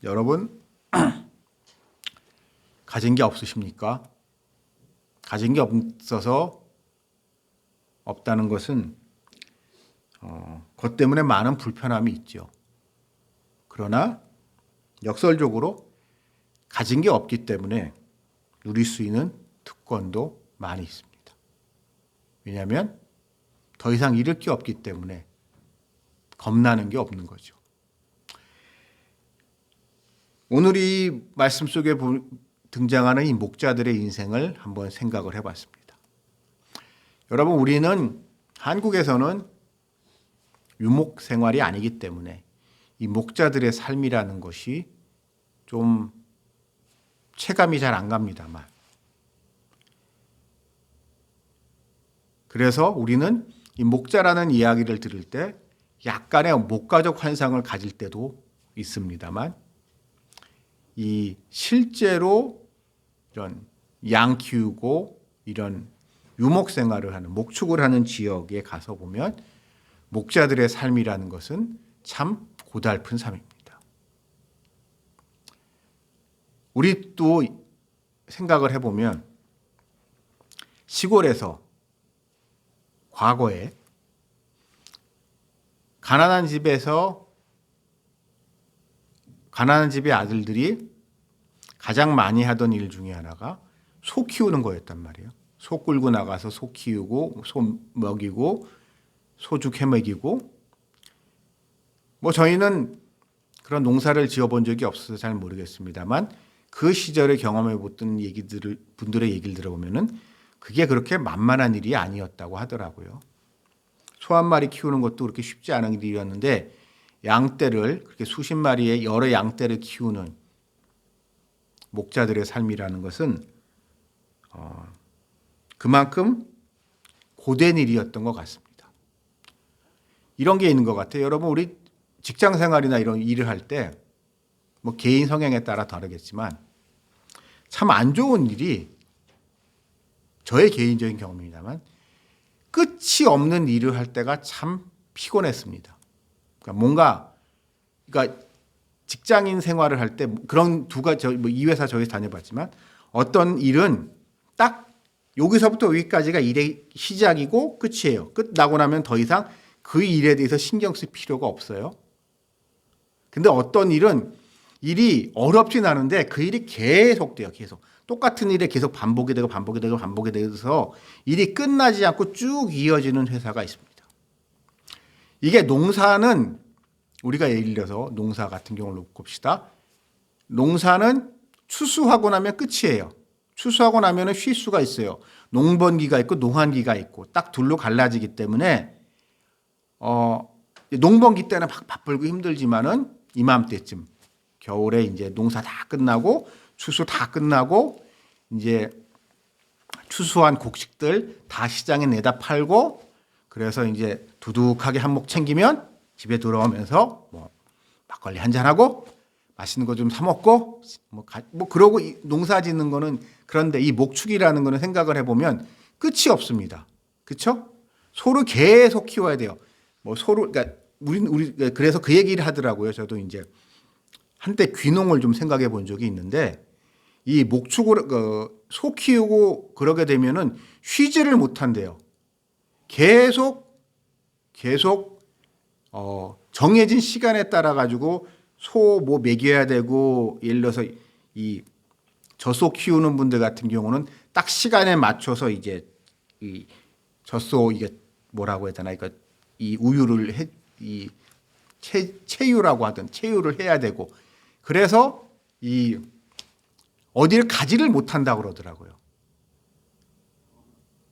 여러분 가진 게 없으십니까? 가진 게 없어서 없다는 것은 그것 때문에 많은 불편함이 있죠. 그러나 역설적으로 가진 게 없기 때문에 누릴 수 있는 특권도 많이 있습니다. 왜냐하면 더 이상 잃을 게 없기 때문에 겁나는 게 없는 거죠. 오늘 이 말씀 속에 등장하는 이 목자들의 인생을 한번 생각을 해봤습니다. 여러분, 우리는 한국에서는 유목 생활이 아니기 때문에 이 목자들의 삶이라는 것이 좀 체감이 잘 안 갑니다만, 그래서 우리는 이 목자라는 이야기를 들을 때 약간의 목가적 환상을 가질 때도 있습니다만, 이 실제로 이런 양 키우고 이런 유목 생활을 하는, 목축을 하는 지역에 가서 보면 목자들의 삶이라는 것은 참 고달픈 삶입니다. 우리 또 생각을 해보면 시골에서 과거에 가난한 집의 아들들이 가장 많이 하던 일 중에 하나가 소 키우는 거였단 말이에요. 소 끌고 나가서 소 키우고 소 먹이고 소죽 해먹이고, 저희는 그런 농사를 지어본 적이 없어서 잘 모르겠습니다만 그 시절에 경험해봤던 분들의 얘기를 들어보면은 그게 그렇게 만만한 일이 아니었다고 하더라고요. 소 한 마리 키우는 것도 그렇게 쉽지 않은 일이었는데 양떼를 그렇게 수십 마리의 여러 양떼를 키우는 목자들의 삶이라는 것은 그만큼 고된 일이었던 것 같습니다. 이런 게 있는 것 같아요. 여러분, 우리 직장 생활이나 이런 일을 할 때 개인 성향에 따라 다르겠지만 참 안 좋은 일이, 저의 개인적인 경험입니다만, 끝이 없는 일을 할 때가 참 피곤했습니다. 그러니까 직장인 생활을 할 때 그런 이 회사 저기서 다녀봤지만 어떤 일은 딱 여기서부터 여기까지가 일의 시작이고 끝이에요. 끝나고 나면 더 이상 그 일에 대해서 신경 쓸 필요가 없어요. 근데 어떤 일이 어렵진 않은데 그 일이 계속돼요. 계속. 똑같은 일에 계속 반복이 돼서 일이 끝나지 않고 쭉 이어지는 회사가 있습니다. 이게 농사는, 우리가 예를 들어서 농사 같은 경우를 놓고 봅시다. 농사는 추수하고 나면 끝이에요. 추수하고 나면 쉴 수가 있어요. 농번기가 있고 농한기가 있고 딱 둘로 갈라지기 때문에 농번기 때는 막 바쁘고 힘들지만은 이맘때쯤 겨울에 이제 농사 다 끝나고 추수 다 끝나고 이제 추수한 곡식들 다 시장에 내다 팔고, 그래서 이제 두둑하게 한 몫 챙기면 집에 돌아오면서 막걸리 한잔 하고 맛있는 거 좀 사 먹고 그러고 농사 짓는 거는, 그런데 이 목축이라는 거는 생각을 해보면 끝이 없습니다. 그렇죠? 소를 계속 키워야 돼요. 그러니까 우리 그래서 그 얘기를 하더라고요. 저도 이제 한때 귀농을 좀 생각해 본 적이 있는데, 이 목축을 소 키우고 그러게 되면은 쉬지를 못한대요. 계속 정해진 시간에 따라 가지고 소 먹여야 되고, 예를 들어서 이 젖소 키우는 분들 같은 경우는 딱 시간에 맞춰서 이제 이 젖소, 이게 뭐라고 해야 되나, 그러니까 이 우유를 이 체유라고 하던 체유를 해야 되고, 그래서 이 어디를 가지를 못한다고 그러더라고요.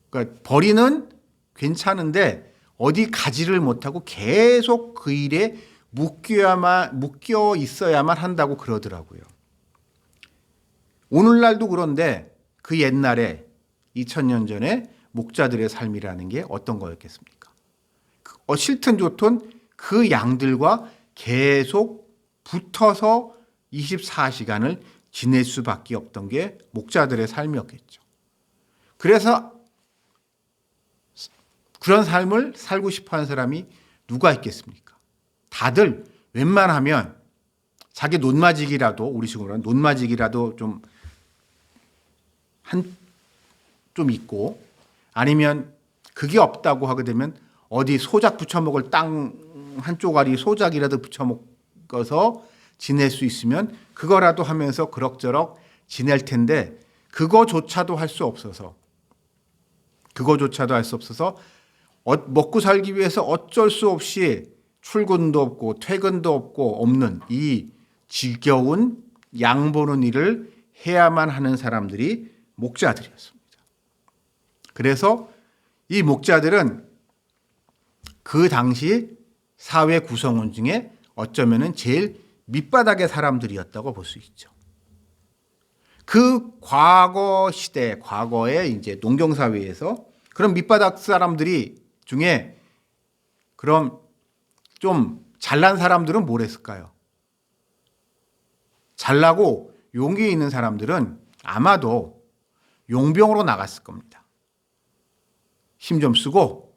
그러니까 벌이는 괜찮은데 어디 가지를 못하고 계속 그 일에 묶여 있어야만 한다고 그러더라고요. 오늘날도 그런데 그 옛날에 2000년 전에 목자들의 삶이라는 게 어떤 거였겠습니까? 싫든 좋든 그 양들과 계속 붙어서 24시간을 지낼 수밖에 없던 게 목자들의 삶이었겠죠. 그래서 그런 삶을 살고 싶어 하는 사람이 누가 있겠습니까? 다들 웬만하면 자기 논마직이라도, 우리 식으로 논마직이라도 좀 있고, 아니면 그게 없다고 하게 되면 어디 소작 부쳐먹을 땅 한 쪼가리 소작이라도 부쳐먹어서 지낼 수 있으면 그거라도 하면서 그럭저럭 지낼 텐데, 그거조차도 할 수 없어서 먹고 살기 위해서 어쩔 수 없이 출근도 없고 퇴근도 없는 이 지겨운 양보는 일을 해야만 하는 사람들이 목자들이었습니다. 그래서 이 목자들은 그 당시 사회 구성원 중에 어쩌면은 제일 밑바닥의 사람들이었다고 볼 수 있죠. 그 과거 시대, 과거의 이제 농경 사회에서 그런 밑바닥 사람들이 중에 그럼 좀 잘난 사람들은 뭘 했을까요? 잘나고 용기 있는 사람들은 아마도 용병으로 나갔을 겁니다. 힘 좀 쓰고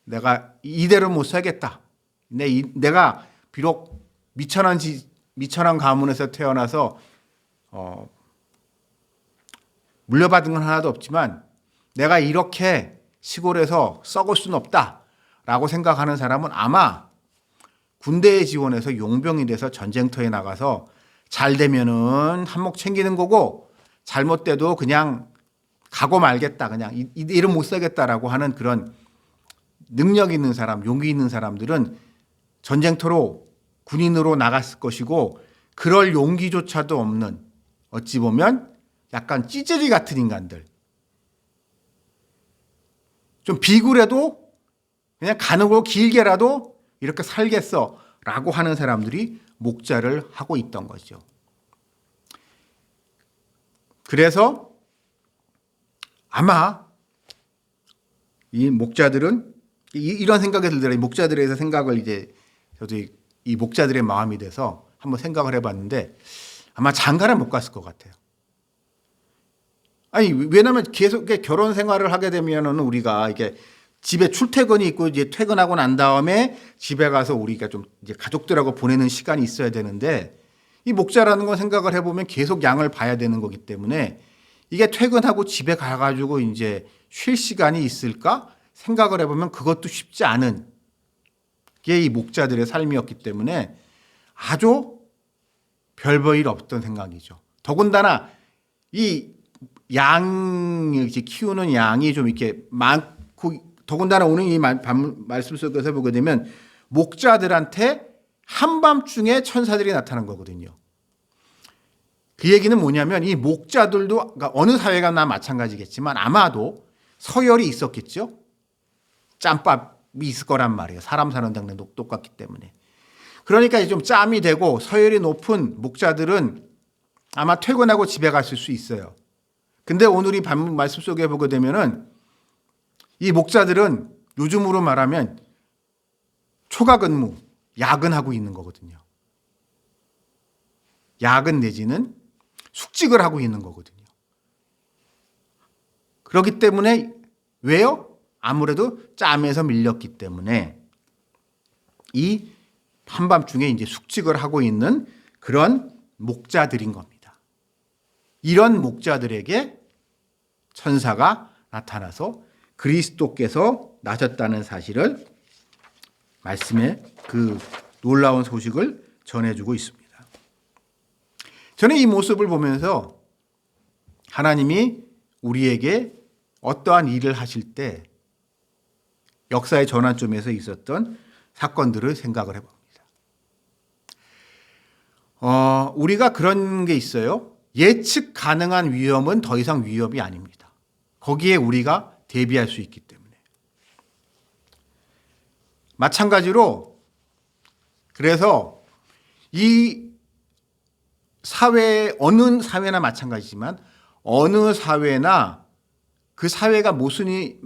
내가 이대로 못 살겠다. 내가 비록 미천한 가문에서 태어나서 물려받은 건 하나도 없지만 내가 이렇게 시골에서 썩을 수는 없다라고 생각하는 사람은 아마 군대에 지원해서 용병이 돼서 전쟁터에 나가서 잘 되면은 한몫 챙기는 거고 잘못돼도 그냥 가고 말겠다, 그냥 이름 못 살겠다라고 하는 그런 능력 있는 사람, 용기 있는 사람들은 전쟁터로 군인으로 나갔을 것이고, 그럴 용기조차도 없는, 어찌 보면 약간 찌질이 같은 인간들, 좀 비굴해도 그냥 가는 거 길게라도 이렇게 살겠어라고 하는 사람들이 목자를 하고 있던 거죠. 그래서 아마 이 목자들은 이런 생각이 들더라고요. 이 목자들에서 생각을 이제 저도 이 목자들의 마음이 돼서 한번 생각을 해봤는데 아마 장가를 못 갔을 것 같아요. 아니, 왜냐하면 계속 결혼 생활을 하게 되면은 우리가 이게 집에 출퇴근이 있고 이제 퇴근하고 난 다음에 집에 가서 우리가 좀 이제 가족들하고 보내는 시간이 있어야 되는데, 이 목자라는 건 생각을 해보면 계속 양을 봐야 되는 거기 때문에 이게 퇴근하고 집에 가가지고 이제 쉴 시간이 있을까 생각을 해보면 그것도 쉽지 않은 게 이 목자들의 삶이었기 때문에 아주 별 볼 일 없던 생각이죠. 더군다나 이 이제 키우는 양이 좀 이렇게 많고, 더군다나 오늘 이 말씀 속에서 보게 되면 목자들한테 한밤중에 천사들이 나타난 거거든요. 그 얘기는 뭐냐면 이 목자들도, 그러니까 어느 사회가 나 마찬가지겠지만 아마도 서열이 있었겠죠. 짬밥이 있을 거란 말이에요. 사람 사는 데는 똑같기 때문에. 그러니까 좀 짬이 되고 서열이 높은 목자들은 아마 퇴근하고 집에 갔을 수 있어요. 근데 오늘 이 말씀 속에 보게 되면은 이 목자들은 요즘으로 말하면 초과 근무, 야근하고 있는 거거든요. 야근 내지는 숙직을 하고 있는 거거든요. 그렇기 때문에 왜요? 아무래도 짬에서 밀렸기 때문에 이 한밤중에 이제 숙직을 하고 있는 그런 목자들인 겁니다. 이런 목자들에게 천사가 나타나서 그리스도께서 나셨다는 사실을 말씀에 그 놀라운 소식을 전해주고 있습니다. 저는 이 모습을 보면서 하나님이 우리에게 어떠한 일을 하실 때 역사의 전환점에서 있었던 사건들을 생각을 해봅니다. 우리가 그런 게 있어요. 예측 가능한 위험은 더 이상 위험이 아닙니다. 거기에 우리가 대비할 수 있기 때문에. 마찬가지로 그래서 이 사회, 어느 사회나 마찬가지지만 어느 사회나 그 사회가 모순이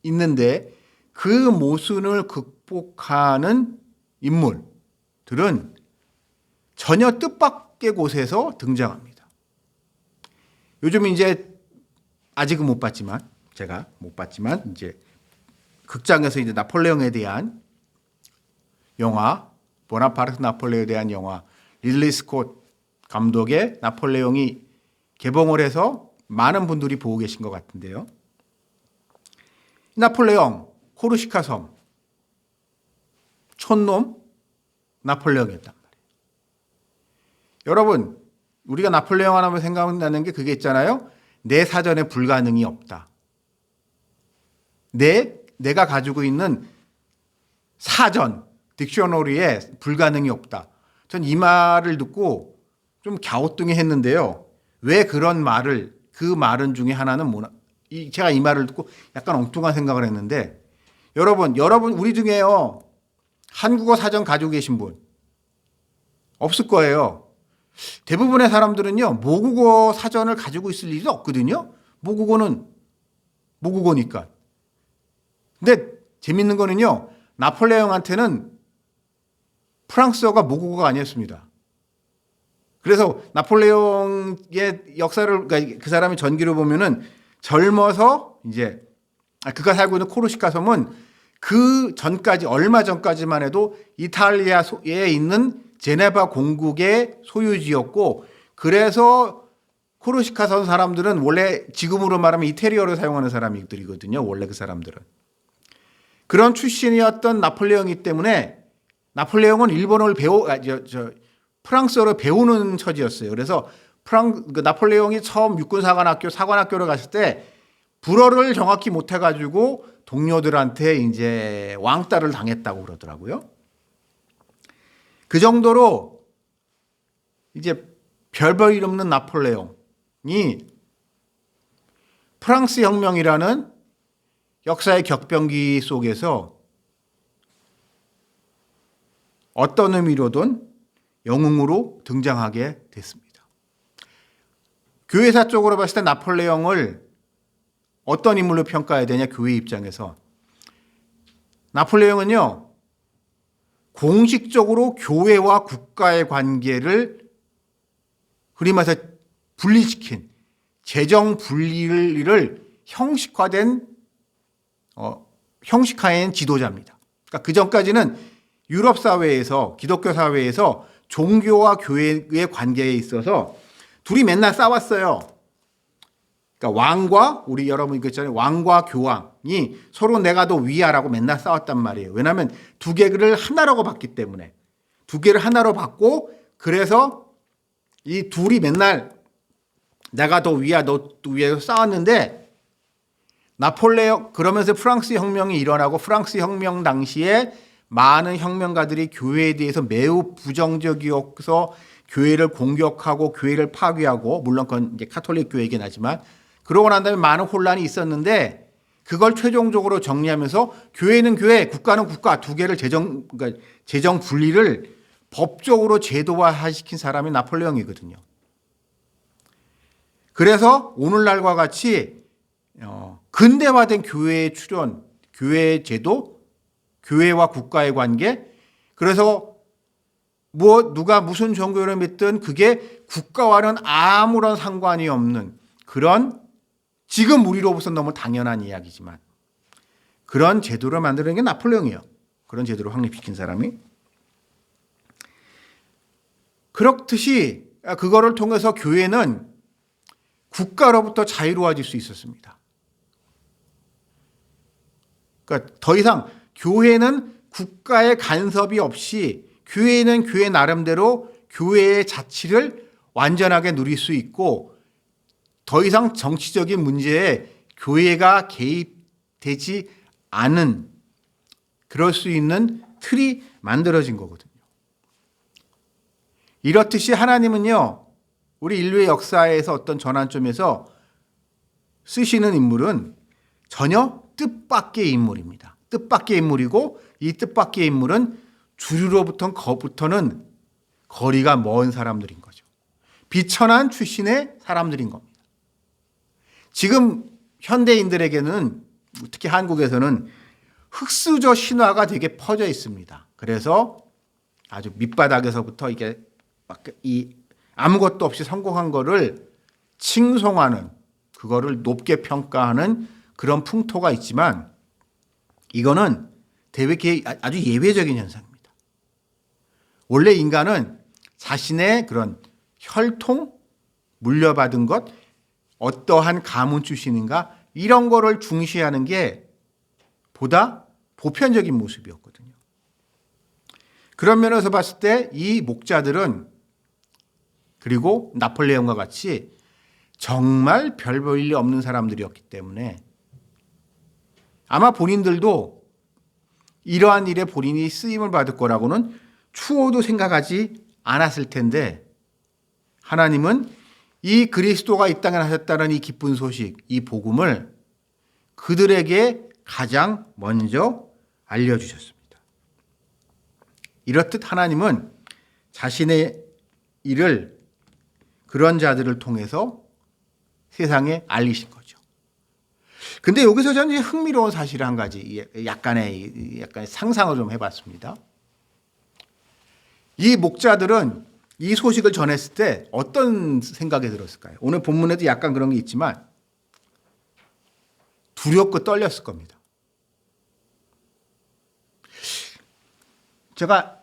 있는데 그 모순을 극복하는 인물들은 전혀 뜻밖의 곳에서 등장합니다. 요즘 이제 아직은 못 봤지만, 제가 못 봤지만 이제 극장에서 이제 나폴레옹에 대한 영화 보나파르트 나폴레옹에 대한 영화 릴리 스콧 감독의 나폴레옹이 개봉을 해서 많은 분들이 보고 계신 것 같은데요. 나폴레옹 코르시카 섬 촌놈 나폴레옹이었단 말이에요. 여러분 우리가 나폴레옹 하면 생각나는 게 그게 있잖아요. 내 사전에 불가능이 없다. 내가 가지고 있는 사전 딕셔너리에 불가능이 없다. 전 이 말을 듣고 좀 갸우뚱해했는데요. 왜 그런 말을 그 말은 중에 하나는 뭐나 제가 이 말을 듣고 약간 엉뚱한 생각을 했는데 여러분 우리 중에요. 한국어 사전 가지고 계신 분 없을 거예요. 대부분의 사람들은요. 모국어 사전을 가지고 있을 일이 없거든요. 모국어는 모국어니까. 근데 재밌는 거는요. 나폴레옹한테는 프랑스어가 모국어가 아니었습니다. 그래서 나폴레옹의 역사를 그러니까 그 사람의 전기를 보면은 젊어서 이제 그가 살고 있는 코르시카 섬은 그 전까지 얼마 전까지만 해도 이탈리아에 있는 제네바 공국의 소유지였고 그래서 코르시카 섬 사람들은 원래 지금으로 말하면 이태리어를 사용하는 사람들이거든요. 원래 그 사람들은. 그런 출신이었던 나폴레옹이기 때문에 나폴레옹은 일본어를 프랑스어를 배우는 처지였어요. 그래서 나폴레옹이 처음 사관학교를 갔을 때 불어를 정확히 못해가지고 동료들한테 이제 왕따를 당했다고 그러더라고요. 그 정도로 이제 별볼일 없는 나폴레옹이 프랑스 혁명이라는 역사의 격변기 속에서 어떤 의미로든 영웅으로 등장하게 됐습니다. 교회사 쪽으로 봤을 때 나폴레옹을 어떤 인물로 평가해야 되냐 교회 입장에서 나폴레옹은요 공식적으로 교회와 국가의 관계를 그리 말해서 분리시킨 재정 분리를 형식화된 형식화한 지도자입니다. 그러니까 그 전까지는 유럽 사회에서 기독교 사회에서 종교와 교회의 관계에 있어서 둘이 맨날 싸웠어요. 그러니까 왕과 우리 여러분 있잖아요. 왕과 교황이 서로 내가 더 위하라고 맨날 싸웠단 말이에요. 왜냐하면 두 개를 하나라고 봤기 때문에 두 개를 하나로 봤고 그래서 이 둘이 맨날 내가 더 위야 너 위에서 싸웠는데 나폴레옹 그러면서 프랑스 혁명이 일어나고 프랑스 혁명 당시에 많은 혁명가들이 교회에 대해서 매우 부정적이어서 교회를 공격하고 교회를 파괴하고 물론 그건 이제 카톨릭 교회이긴 하지만 그러고 난 다음에 많은 혼란이 있었는데 그걸 최종적으로 정리하면서 교회는 교회, 국가는 국가 두 개를 그러니까 재정 분리를 법적으로 제도화시킨 사람이 나폴레옹이거든요. 그래서 오늘날과 같이 근대화된 교회의 출현, 교회의 제도, 교회와 국가의 관계 그래서 누가 무슨 종교를 믿든 그게 국가와는 아무런 상관이 없는 그런 지금 우리로부터 너무 당연한 이야기지만 그런 제도를 만드는 게 나폴레옹이에요. 그런 제도를 확립시킨 사람이. 그렇듯이 그거를 통해서 교회는 국가로부터 자유로워질 수 있었습니다. 그러니까 더 이상 교회는 국가의 간섭이 없이 교회는 교회 나름대로 교회의 자치를 완전하게 누릴 수 있고 더 이상 정치적인 문제에 교회가 개입되지 않은 그럴 수 있는 틀이 만들어진 거거든요. 이렇듯이 하나님은요. 우리 인류의 역사에서 어떤 전환점에서 쓰시는 인물은 전혀 뜻밖의 인물입니다. 뜻밖의 인물이고 이 뜻밖의 인물은 주류로부터는 거리가 먼 사람들인 거죠. 비천한 출신의 사람들인 겁니다. 지금 현대인들에게는 특히 한국에서는 흑수저 신화가 되게 퍼져 있습니다. 그래서 아주 밑바닥에서부터 이게 아무것도 없이 성공한 거를 칭송하는 그거를 높게 평가하는 그런 풍토가 있지만 이거는 아주 예외적인 현상입니다. 원래 인간은 자신의 그런 혈통, 물려받은 것, 어떠한 가문 출신인가 이런 거를 중시하는 게 보다 보편적인 모습이었거든요. 그런 면에서 봤을 때 이 목자들은 그리고 나폴레옹과 같이 정말 별 볼 일 없는 사람들이었기 때문에 아마 본인들도 이러한 일에 본인이 쓰임을 받을 거라고는 추호도 생각하지 않았을 텐데 하나님은 이 그리스도가 이 땅에 나셨다는 이 기쁜 소식, 이 복음을 그들에게 가장 먼저 알려주셨습니다. 이렇듯 하나님은 자신의 일을 그런 자들을 통해서 세상에 알리신 거죠. 근데 여기서 저는 흥미로운 사실을 한 가지 약간의 상상을 좀 해봤습니다. 이 목자들은 이 소식을 전했을 때 어떤 생각이 들었을까요? 오늘 본문에도 약간 그런 게 있지만 두렵고 떨렸을 겁니다. 제가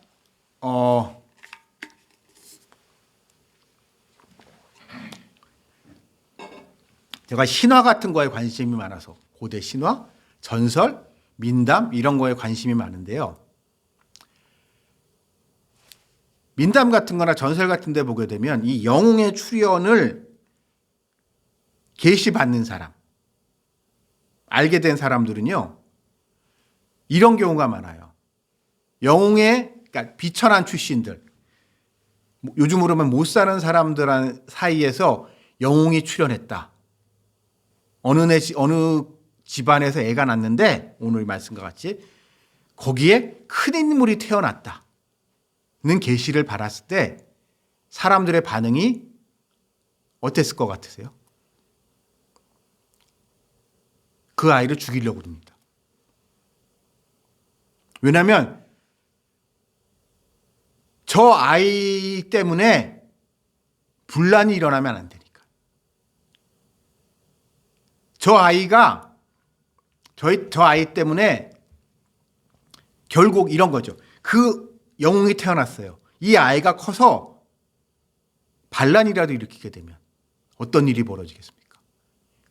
신화 같은 거에 관심이 많아서 고대 신화, 전설, 민담 이런 거에 관심이 많은데요. 민담 같은 거나 전설 같은 데 보게 되면 이 영웅의 출현을 계시받는 사람, 알게 된 사람들은요. 이런 경우가 많아요. 영웅의 그러니까 비천한 출신들, 요즘으로 하면 못 사는 사람들 사이에서 영웅이 출현했다. 어느 집안에서 애가 낳는데 오늘 말씀과 같이 거기에 큰 인물이 태어났다는 계시를 받았을 때 사람들의 반응이 어땠을 것 같으세요? 그 아이를 죽이려고 합니다. 왜냐하면 저 아이 때문에 분란이 일어나면 안 되니까. 저 아이 때문에 결국 이런 거죠. 그 영웅이 태어났어요. 이 아이가 커서 반란이라도 일으키게 되면 어떤 일이 벌어지겠습니까?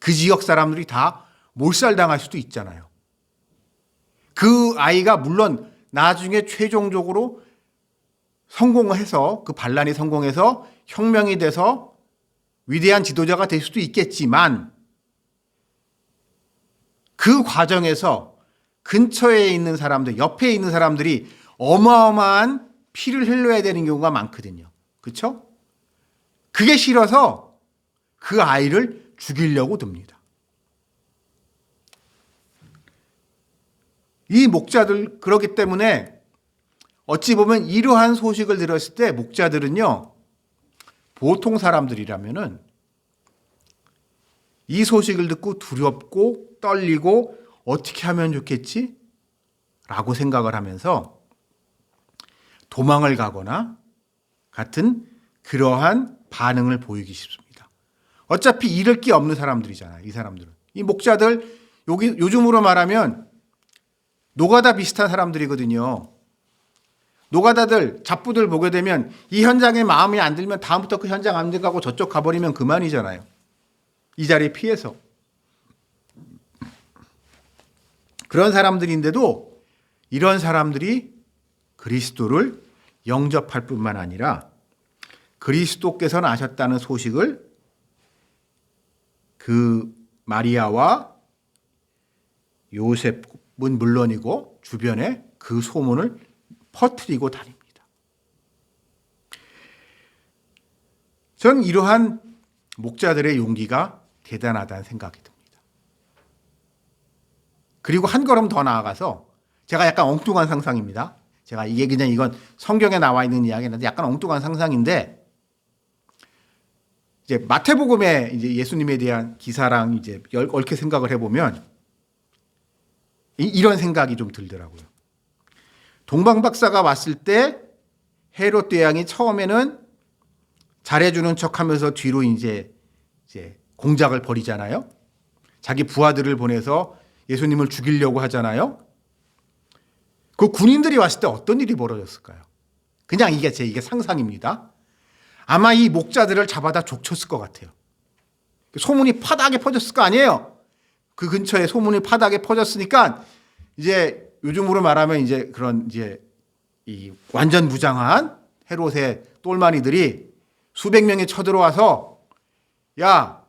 그 지역 사람들이 다 몰살당할 수도 있잖아요. 그 아이가 물론 나중에 최종적으로 성공해서 그 반란이 성공해서 혁명이 돼서 위대한 지도자가 될 수도 있겠지만 그 과정에서 근처에 있는 사람들, 옆에 있는 사람들이 어마어마한 피를 흘려야 되는 경우가 많거든요. 그렇죠? 그게 싫어서 그 아이를 죽이려고 듭니다. 이 목자들 그렇기 때문에 어찌 보면 이러한 소식을 들었을 때 목자들은요. 보통 사람들이라면은 이 소식을 듣고 두렵고 떨리고 어떻게 하면 좋겠지? 라고 생각을 하면서 도망을 가거나 같은 그러한 반응을 보이기 쉽습니다. 어차피 잃을 게 없는 사람들이잖아요. 이 사람들은. 이 목자들 요즘으로 말하면 노가다 비슷한 사람들이거든요. 노가다들, 잡부들 보게 되면 이 현장에 마음이 안 들면 다음부터 그 현장 안 들어가고 저쪽 가버리면 그만이잖아요. 이 자리에 피해서. 그런 사람들인데도 이런 사람들이 그리스도를 영접할 뿐만 아니라 그리스도께서 나셨다는 소식을 그 마리아와 요셉은 물론이고 주변에 그 소문을 퍼뜨리고 다닙니다. 전 이러한 목자들의 용기가 대단하다는 생각이 듭니다. 그리고 한 걸음 더 나아가서 제가 약간 엉뚱한 상상입니다. 제가 이게 그냥 이건 성경에 나와 있는 이야기인데 약간 엉뚱한 상상인데 이제 마태복음에 이제 예수님에 대한 기사랑 이제 얽혀 생각을 해보면 이런 생각이 좀 들더라고요. 동방박사가 왔을 때 헤롯 대왕이 처음에는 잘해주는 척하면서 뒤로 이제 공작을 벌이잖아요. 자기 부하들을 보내서 예수님을 죽이려고 하잖아요. 그 군인들이 왔을 때 어떤 일이 벌어졌을까요? 그냥 이게 상상입니다. 아마 이 목자들을 잡아다 족쳤을 것 같아요. 소문이 파다하게 퍼졌을 거 아니에요. 그 근처에 소문이 파다하게 퍼졌으니까 이제 요즘으로 말하면 이제 그런 이제 이 완전 무장한 헤롯의 똘마니들이 수백 명이 쳐들어와서 야,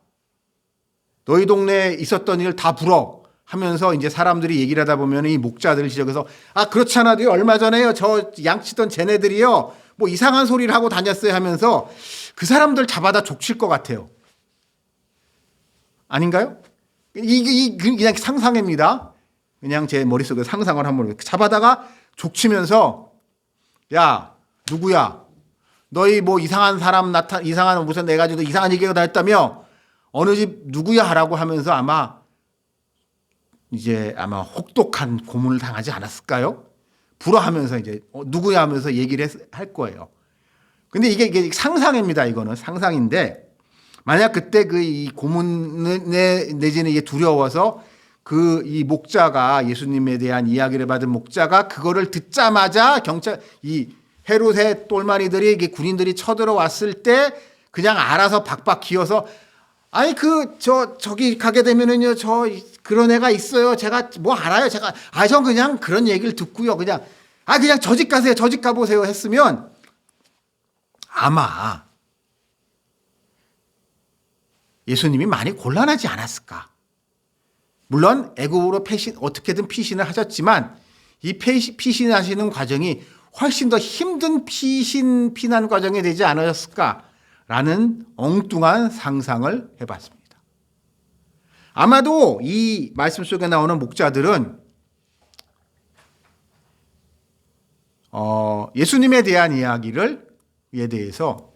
너희 동네에 있었던 일 다 불어 하면서 이제 사람들이 얘기를 하다 보면 이 목자들을 지적해서 아, 그렇잖아요. 얼마 전에요. 저 양치던 쟤네들이요. 뭐 이상한 소리를 하고 다녔어요 하면서 그 사람들 잡아다 족칠 것 같아요. 아닌가요? 이게 그냥 상상입니다. 그냥 제 머릿속에 상상을 한번 잡아다가 족치면서 야, 누구야? 너희 뭐 이상한 사람 이상한 무슨 내 가지고 이상한 얘기가 다 했다며? 어느 집 누구야 하라고 하면서 아마 혹독한 고문을 당하지 않았을까요? 불어하면서 이제 누구야 하면서 얘기를 할 거예요. 근데 이게 상상입니다. 이거는 상상인데 만약 그때 그 이 고문 내지는 이게 두려워서 그 이 목자가 예수님에 대한 이야기를 받은 목자가 그거를 듣자마자 이 헤롯의 똘마니들이 군인들이 쳐들어왔을 때 그냥 알아서 박박 기어서 아니 저기 가게 되면은요 그런 애가 있어요. 제가 뭐 알아요. 전 그냥 그런 얘기를 듣고요. 그냥 저 집 가세요. 저 집 가보세요 했으면 아마 예수님이 많이 곤란하지 않았을까. 물론 애굽으로 어떻게든 피신을 하셨지만 이 피신하시는 과정이 훨씬 더 힘든 피난 과정이 되지 않았을까라는 엉뚱한 상상을 해봤습니다. 아마도 이 말씀 속에 나오는 목자들은 예수님에 대한 이야기에 대해서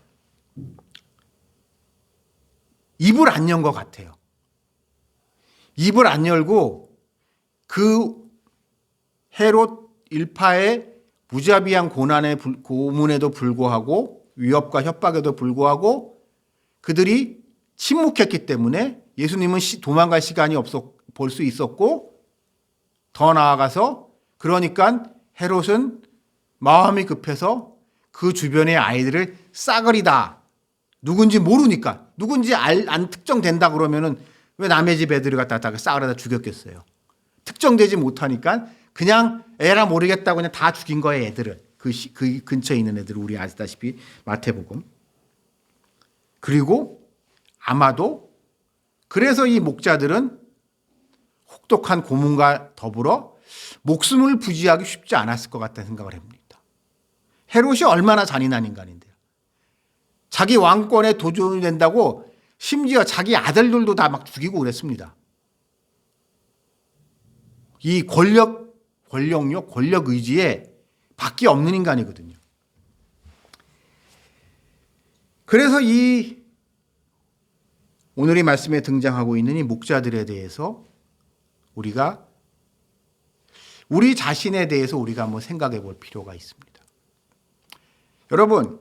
입을 안 연 것 같아요. 입을 안 열고 그 헤롯 일파의 무자비한 고문에도 불구하고 위협과 협박에도 불구하고 그들이 침묵했기 때문에 예수님은 도망갈 시간이 볼 수 있었고 더 나아가서 그러니까 헤롯은 마음이 급해서 그 주변의 아이들을 싸그리다 누군지 모르니까 누군지 안 특정된다 그러면은 왜 남의 집 애들을 갖다가 싸그리다 죽였겠어요. 특정되지 못하니까 그냥 에라 모르겠다고 그냥 다 죽인 거예요. 애들을 그 근처에 있는 애들을 우리 아시다시피 마태복음. 그리고 아마도 그래서 이 목자들은 혹독한 고문과 더불어 목숨을 부지하기 쉽지 않았을 것 같다는 생각을 합니다. 헤롯이 얼마나 잔인한 인간인데요. 자기 왕권에 도전이 된다고 심지어 자기 아들들도 다 막 죽이고 그랬습니다. 이 권력 의지에 밖에 없는 인간이거든요. 그래서 이 오늘의 말씀에 등장하고 있는 이 목자들에 대해서 우리가 우리 자신에 대해서 우리가 한번 생각해 볼 필요가 있습니다. 여러분,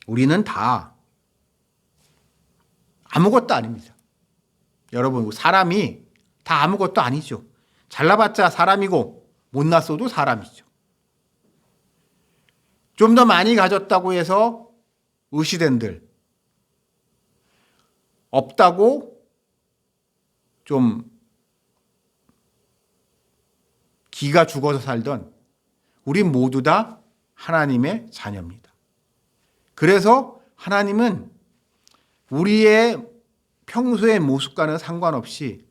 우리는 다 아무것도 아닙니다. 여러분, 사람이 다 아무것도 아니죠. 잘나봤자 사람이고 못났어도 사람이죠. 좀 더 많이 가졌다고 해서 의시된들, 없다고 좀 기가 죽어서 살던 우리 모두 다 하나님의 자녀입니다. 그래서 하나님은 우리의 평소의 모습과는 상관없이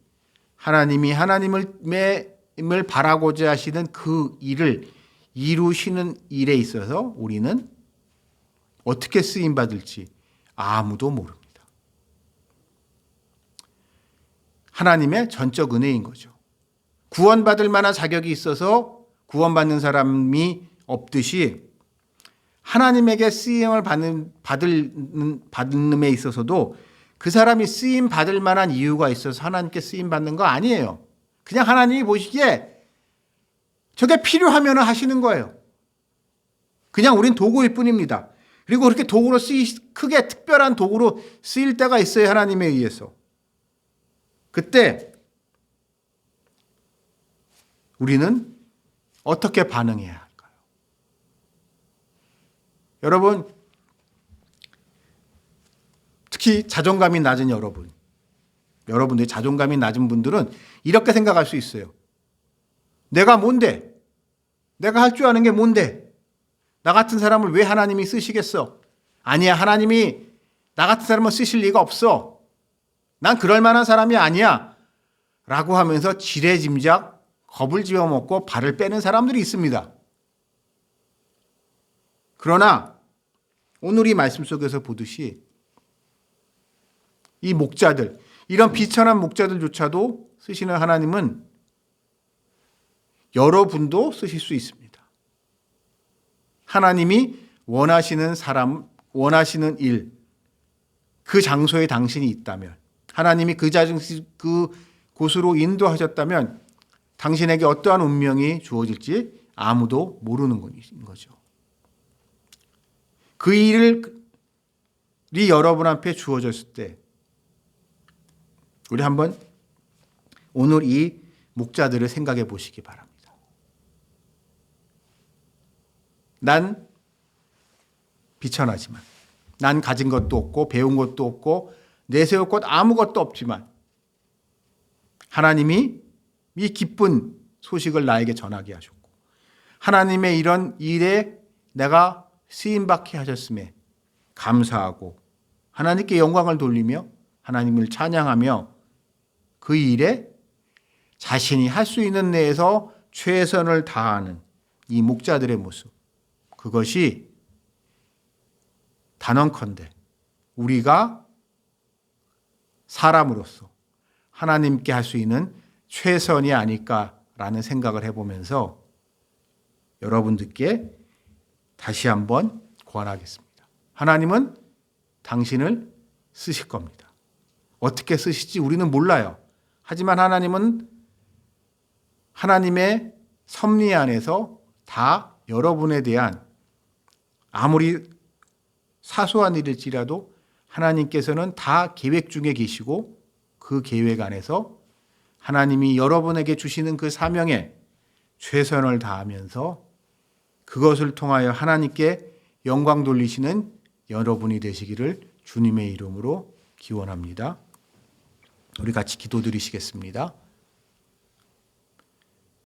하나님이 하나님을 바라고자 하시는 그 일을 이루시는 일에 있어서 우리는 어떻게 쓰임받을지 아무도 모릅니다. 하나님의 전적 은혜인 거죠. 구원받을 만한 자격이 있어서 구원받는 사람이 없듯이 하나님에게 쓰임을 받음에 있어서도 그 사람이 쓰임 받을 만한 이유가 있어서 하나님께 쓰임 받는 거 아니에요. 그냥 하나님이 보시기에 저게 필요하면 하시는 거예요. 그냥 우린 도구일 뿐입니다. 그리고 그렇게 도구로 크게 특별한 도구로 쓰일 때가 있어요. 하나님에 의해서. 그때 우리는 어떻게 반응해야 할까요? 여러분, 특히 자존감이 낮은 여러분들이 자존감이 낮은 분들은 이렇게 생각할 수 있어요. 내가 뭔데? 내가 할 줄 아는 게 뭔데? 나 같은 사람을 왜 하나님이 쓰시겠어? 아니야, 하나님이 나 같은 사람을 쓰실 리가 없어. 난 그럴 만한 사람이 아니야. 라고 하면서 지레짐작 겁을 집어먹고 발을 빼는 사람들이 있습니다. 그러나 오늘 이 말씀 속에서 보듯이 이 목자들, 이런 비천한 목자들조차도 쓰시는 하나님은 여러분도 쓰실 수 있습니다. 하나님이 원하시는 사람, 원하시는 일, 그 장소에 당신이 있다면, 하나님이 그 곳으로 인도하셨다면 당신에게 어떠한 운명이 주어질지 아무도 모르는 거죠. 그 일이 여러분 앞에 주어졌을 때 우리 한번 오늘 이 목자들을 생각해 보시기 바랍니다. 난 비천하지만, 난 가진 것도 없고 배운 것도 없고 내세울 것 아무것도 없지만 하나님이 이 기쁜 소식을 나에게 전하게 하셨고 하나님의 이런 일에 내가 쓰임받게 하셨음에 감사하고 하나님께 영광을 돌리며 하나님을 찬양하며 그 일에 자신이 할 수 있는 내에서 최선을 다하는 이 목자들의 모습, 그것이 단언컨대 우리가 사람으로서 하나님께 할 수 있는 최선이 아닐까라는 생각을 해보면서 여러분들께 다시 한번 권하겠습니다. 하나님은 당신을 쓰실 겁니다. 어떻게 쓰실지 우리는 몰라요. 하지만 하나님은 하나님의 섭리 안에서 다 여러분에 대한 아무리 사소한 일일지라도 하나님께서는 다 계획 중에 계시고 그 계획 안에서 하나님이 여러분에게 주시는 그 사명에 최선을 다하면서 그것을 통하여 하나님께 영광 돌리시는 여러분이 되시기를 주님의 이름으로 기원합니다. 우리 같이 기도드리시겠습니다.